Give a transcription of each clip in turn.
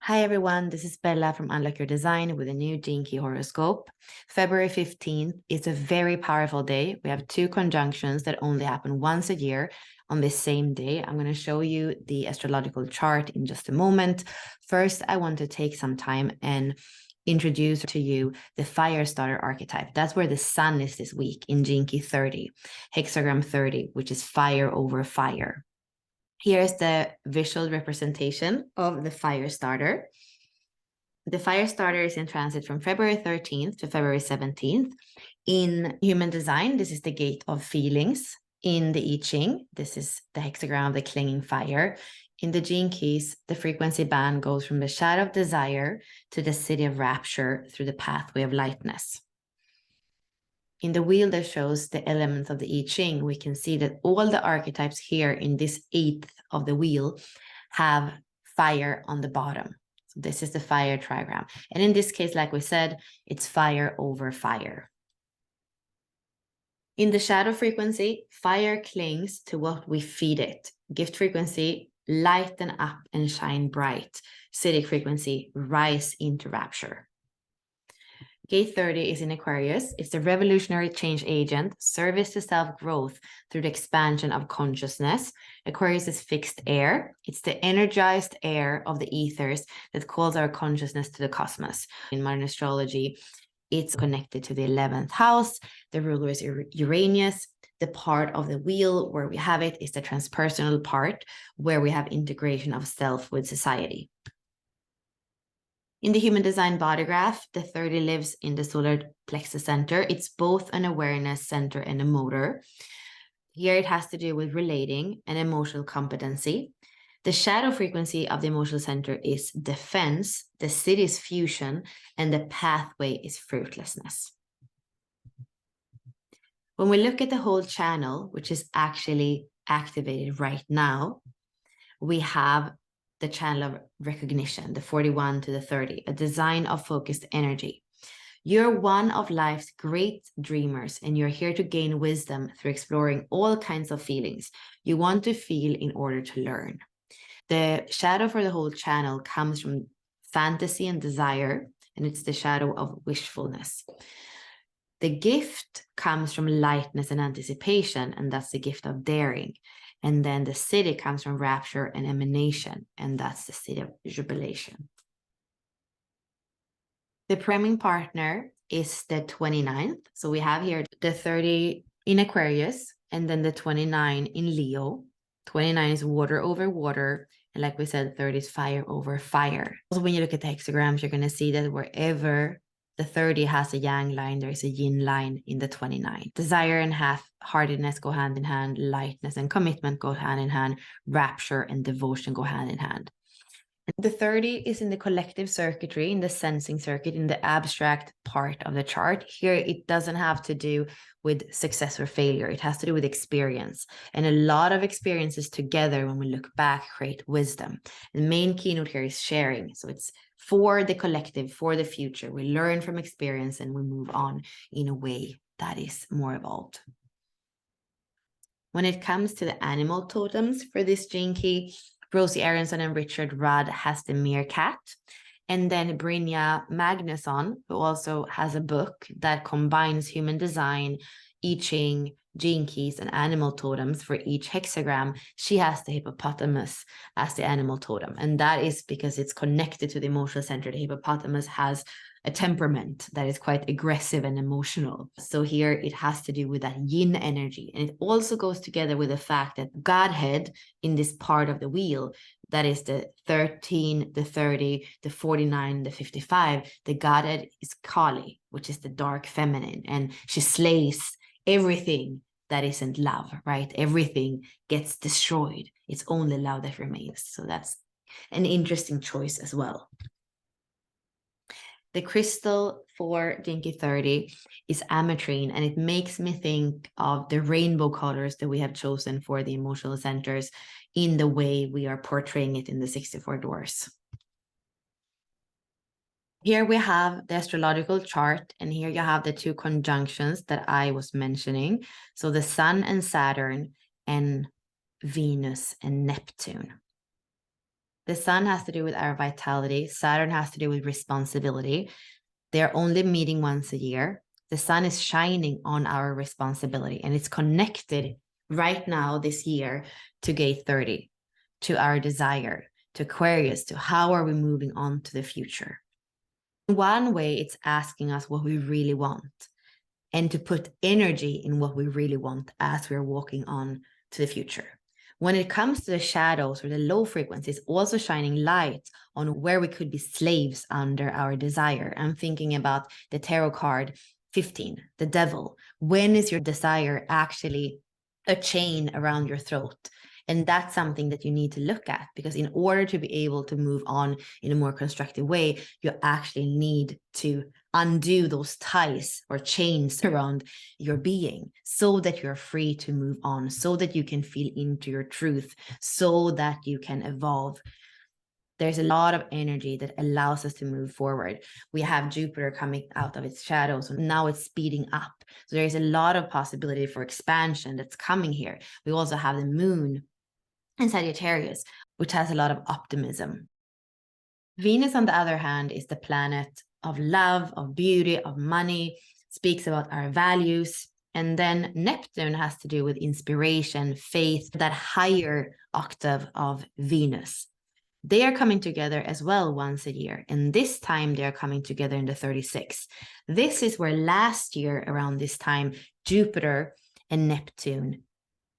Hi everyone, this is Bella from Unlock Your Design with a new Gene Key horoscope. February 15th is a very powerful day. We have two conjunctions that only happen once a year on the same day. I'm going to show you the astrological chart in just a moment. First, I want to take some time and introduce to you the fire starter archetype. That's where the sun is this week in Gene Key 30, hexagram 30, which is fire over fire. Here's the visual representation of the fire starter. The fire starter is in transit from February 13th to February 17th. In human design, this is the gate of feelings. In the I Ching, this is the hexagram of the clinging fire. In the gene keys, the frequency band goes from the shadow of desire to the city of rapture through the pathway of lightness. In the wheel that shows the elements of the I Ching, we can see that all the archetypes here in this eighth of the wheel have fire on the bottom. So this is the fire trigram. And in this case, like we said, it's fire over fire. In the shadow frequency, fire clings to what we feed it. Gift frequency, lighten up and shine bright. City frequency, rise into rapture. Gate 30 is in Aquarius. It's the revolutionary change agent, service to self-growth through the expansion of consciousness. Aquarius is fixed air. It's the energized air of the ethers that calls our consciousness to the cosmos. In modern astrology, it's connected to the 11th house. The ruler is Uranus. The part of the wheel where we have it is the transpersonal part, where we have integration of self with society. In the human design bodygraph, the 30 lives in the solar plexus center. It's both an awareness center and a motor. Here it has to do with relating and emotional competency. The shadow frequency of the emotional center is defense, the city is fusion, and the pathway is fruitlessness. When we look at the whole channel, which is actually activated right now, we have the channel of recognition, the 41 to the 30, a design of focused energy. You're one of life's great dreamers, and you're here to gain wisdom through exploring all kinds of feelings you want to feel in order to learn. The shadow for the whole channel comes from fantasy and desire, and it's the shadow of wishfulness. The gift comes from lightness and anticipation, and that's the gift of daring. And then the city comes from rapture and emanation, and that's the city of jubilation. The priming partner is the 29th. So we have here the 30 in Aquarius, and then the 29 in Leo. 29 is water over water. And like we said, 30 is fire over fire. Also, when you look at the hexagrams, you're going to see that wherever the 30 has a yang line, there is a yin line in the 29. Desire and half-heartedness go hand in hand. Lightness and commitment go hand in hand. Rapture and devotion go hand in hand. The 30 is in the collective circuitry, in the sensing circuit, in the abstract part of the chart. Here, it doesn't have to do with success or failure. It has to do with experience. And a lot of experiences together, when we look back, create wisdom. The main keynote here is sharing. So it's for the collective, for the future. We learn from experience and we move on in a way that is more evolved. When it comes to the animal totems for this gene key, Rosie Aronson and Richard Rudd has the meerkat. And then Brynja Magnusson, who also has a book that combines human design, I Ching, gene keys, and animal totems for each hexagram. She has the hippopotamus as the animal totem. And that is because it's connected to the emotional center. The hippopotamus has a temperament that is quite aggressive and emotional. So here it has to do with that yin energy. And it also goes together with the fact that Godhead in this part of the wheel, that is the 13, the 30, the 49, the 55, the Godhead is Kali, which is the dark feminine. And she slays everything that isn't love, right? Everything gets destroyed. It's only love that remains. So that's an interesting choice as well. The crystal for Gene Key 30 is ametrine, and it makes me think of the rainbow colors that we have chosen for the emotional centers in the way we are portraying it in the 64 doors. Here we have the astrological chart, and here you have the two conjunctions that I was mentioning. So the Sun and Saturn, and Venus and Neptune. The sun has to do with our vitality. Saturn has to do with responsibility. They're only meeting once a year. The sun is shining on our responsibility, and it's connected right now this year to gate 30, to our desire, to Aquarius, to how are we moving on to the future. In one way, it's asking us what we really want and to put energy in what we really want as we're walking on to the future. When it comes to the shadows or the low frequencies, also shining light on where we could be slaves under our desire. I'm thinking about the tarot card 15, the devil. When is your desire actually a chain around your throat? And that's something that you need to look at, because in order to be able to move on in a more constructive way, you actually need to undo those ties or chains around your being so that you're free to move on, so that you can feel into your truth, so that you can evolve. There's a lot of energy that allows us to move forward. We have Jupiter coming out of its shadows, and now it's speeding up. So there's a lot of possibility for expansion that's coming here. We also have the moon in Sagittarius, which has a lot of optimism. Venus, on the other hand, is the planet of love, of beauty, of money, speaks about our values. And then Neptune has to do with inspiration, faith, that higher octave of Venus. They are coming together as well once a year. And this time they are coming together in the 36. This is where last year around this time, Jupiter and Neptune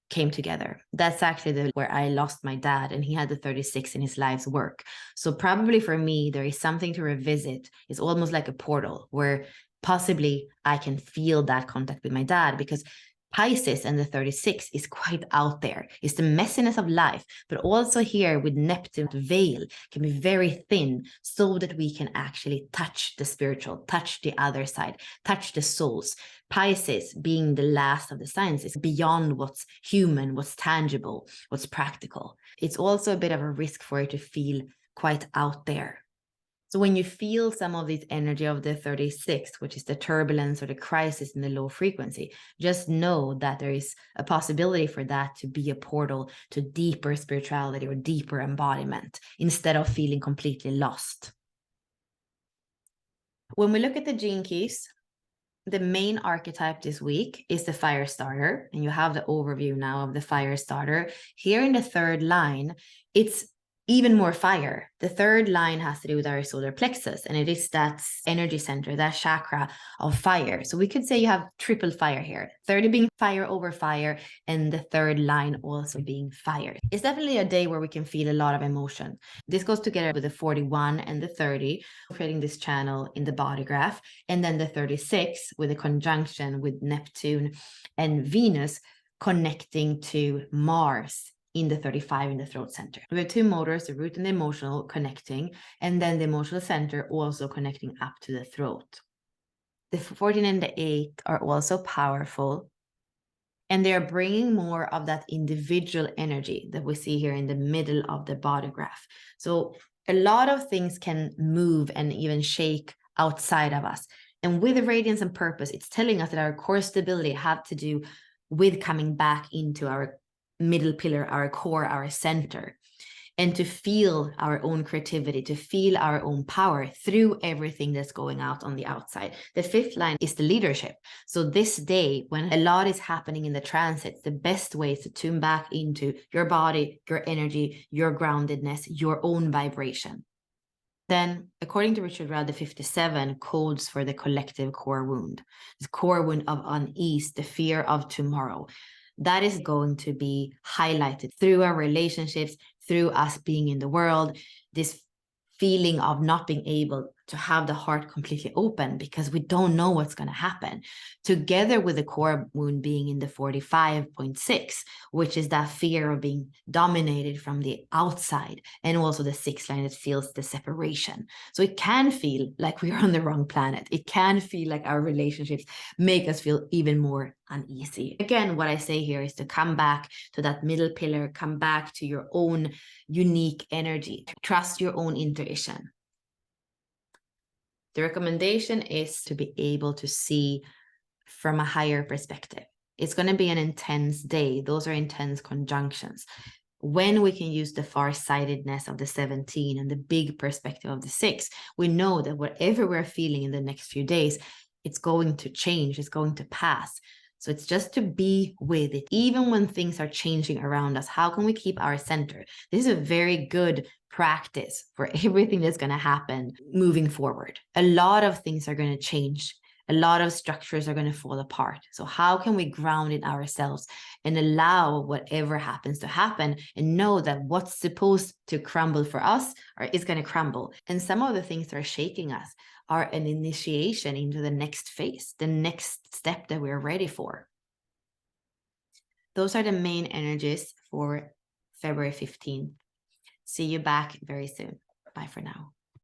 came together. That's actually where I lost my dad, and he had the 36 in his life's work. So probably for me, there is something to revisit. It's almost like a portal where possibly I can feel that contact with my dad, because Pisces and the 36 is quite out there. It's the messiness of life, but also here with Neptune, the veil can be very thin so that we can actually touch the spiritual, touch the other side, touch the souls. Pisces, being the last of the signs, is beyond what's human, what's tangible, what's practical. It's also a bit of a risk for it to feel quite out there. So when you feel some of this energy of the 36, which is the turbulence or the crisis in the low frequency, just know that there is a possibility for that to be a portal to deeper spirituality or deeper embodiment instead of feeling completely lost. When we look at the gene keys, the main archetype this week is the fire starter, and you have the overview now of the fire starter. Here in the third line, it's even more fire. The third line has to do with our solar plexus, and it is that energy center, that chakra of fire. So we could say you have triple fire here, 30 being fire over fire, and the third line also being fire. It's definitely a day where we can feel a lot of emotion. This goes together with the 41 and the 30, creating this channel in the Bodygraph, and then the 36 with a conjunction with Neptune and Venus connecting to Mars in the 35 in the throat center. We have two motors, the root and the emotional connecting, and then the emotional center also connecting up to the throat. The 14 and the 8 are also powerful, and they're bringing more of that individual energy that we see here in the middle of the Bodygraph. So a lot of things can move and even shake outside of us. And with the radiance and purpose, it's telling us that our core stability have to do with coming back into our middle pillar, our core, our center, and to feel our own creativity, to feel our own power through everything that's going out on the outside. The fifth line is the leadership. So this day, when a lot is happening in the transits, the best way is to tune back into your body, your energy, your groundedness, your own vibration. Then, according to Richard Rudd, the 57 codes for the collective core wound. The core wound of unease, the fear of tomorrow. That is going to be highlighted through our relationships, through us being in the world, this feeling of not being able to have the heart completely open because we don't know what's going to happen, together with the core wound being in the 45.6, which is that fear of being dominated from the outside, and also the 6th line that feels the separation. So it can feel like we are on the wrong planet. It can feel like our relationships make us feel even more uneasy. Again, what I say here is to come back to that middle pillar, come back to your own unique energy, trust your own intuition. The recommendation is to be able to see from a higher perspective. It's going to be an intense day. Those are intense conjunctions. When we can use the far-sightedness of the 17 and the big perspective of the 6, we know that whatever we're feeling in the next few days, it's going to change, it's going to pass. So it's just to be with it, even when things are changing around us. How can we keep our center? This is a very good practice for everything that's going to happen moving forward. A lot of things are going to change. A lot of structures are going to fall apart. So how can we ground in ourselves and allow whatever happens to happen and know that what's supposed to crumble for us is going to crumble? And some of the things that are shaking us are an initiation into the next phase, the next step that we're ready for. Those are the main energies for February 15th. See you back very soon. Bye for now.